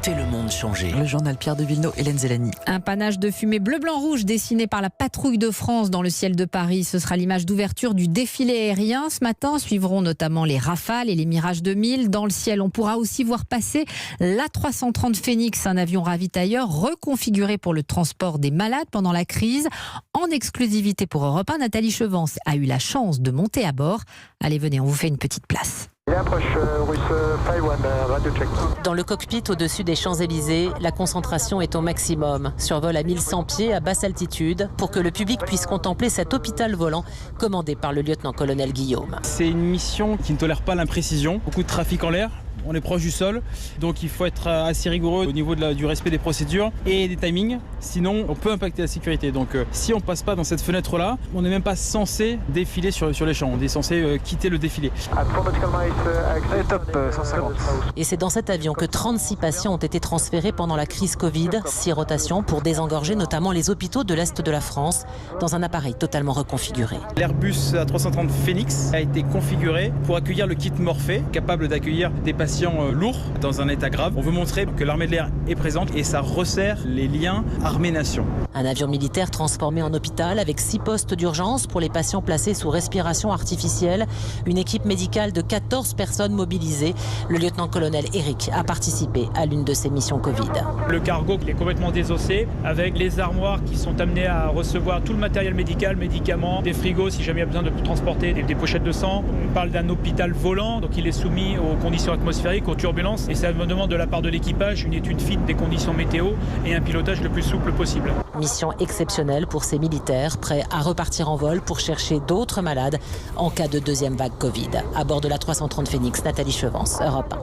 Écoutez le monde changer. Le journal Pierre de Villeneuve, Hélène Zélani. Un panache de fumée bleu-blanc-rouge dessiné par la patrouille de France dans le ciel de Paris. Ce sera l'image d'ouverture du défilé aérien. Ce matin, suivront notamment les Rafales et les Mirage 2000. Dans le ciel, on pourra aussi voir passer l'A330 Phoenix, un avion ravitailleur reconfiguré pour le transport des malades pendant la crise. En exclusivité pour Europe 1, Nathalie Chevance a eu la chance de monter à bord. Allez, venez, on vous fait une petite place. Dans le cockpit au-dessus des Champs-Élysées, la concentration est au maximum. Survol à 1100 pieds à basse altitude pour que le public puisse contempler cet hôpital volant commandé par le lieutenant-colonel Guillaume. C'est une mission qui ne tolère pas l'imprécision. Beaucoup de trafic en l'air. On est proche du sol, donc il faut être assez rigoureux au niveau du respect des procédures et des timings, sinon on peut impacter la sécurité. Donc si on ne passe pas dans cette fenêtre-là, on n'est même pas censé défiler sur les champs, on est censé quitter le défilé. Top 150. Et c'est dans cet avion que 36 patients ont été transférés pendant la crise Covid, 6 rotations pour désengorger notamment les hôpitaux de l'Est de la France, dans un appareil totalement reconfiguré. L'Airbus A330 Phoenix a été configuré pour accueillir le kit Morphée, capable d'accueillir des patients lourds dans un état grave. On veut montrer que l'armée de l'air est présente et ça resserre les liens armée-nation. Un avion militaire transformé en hôpital avec 6 postes d'urgence pour les patients placés sous respiration artificielle. Une équipe médicale de 14 personnes mobilisées. Le lieutenant-colonel Eric a participé à l'une de ces missions Covid. Le cargo est complètement désossé avec les armoires qui sont amenées à recevoir tout le matériel médical, médicaments, des frigos si jamais il y a besoin de transporter des pochettes de sang. On parle d'un hôpital volant, donc il est soumis aux conditions atmosphériques, aux turbulences, et ça me demande de la part de l'équipage une étude fine des conditions météo et un pilotage le plus souple possible. Mission exceptionnelle pour ces militaires prêts à repartir en vol pour chercher d'autres malades en cas de deuxième vague Covid. À bord de la 330 Phoenix, Nathalie Chevance, Europe 1.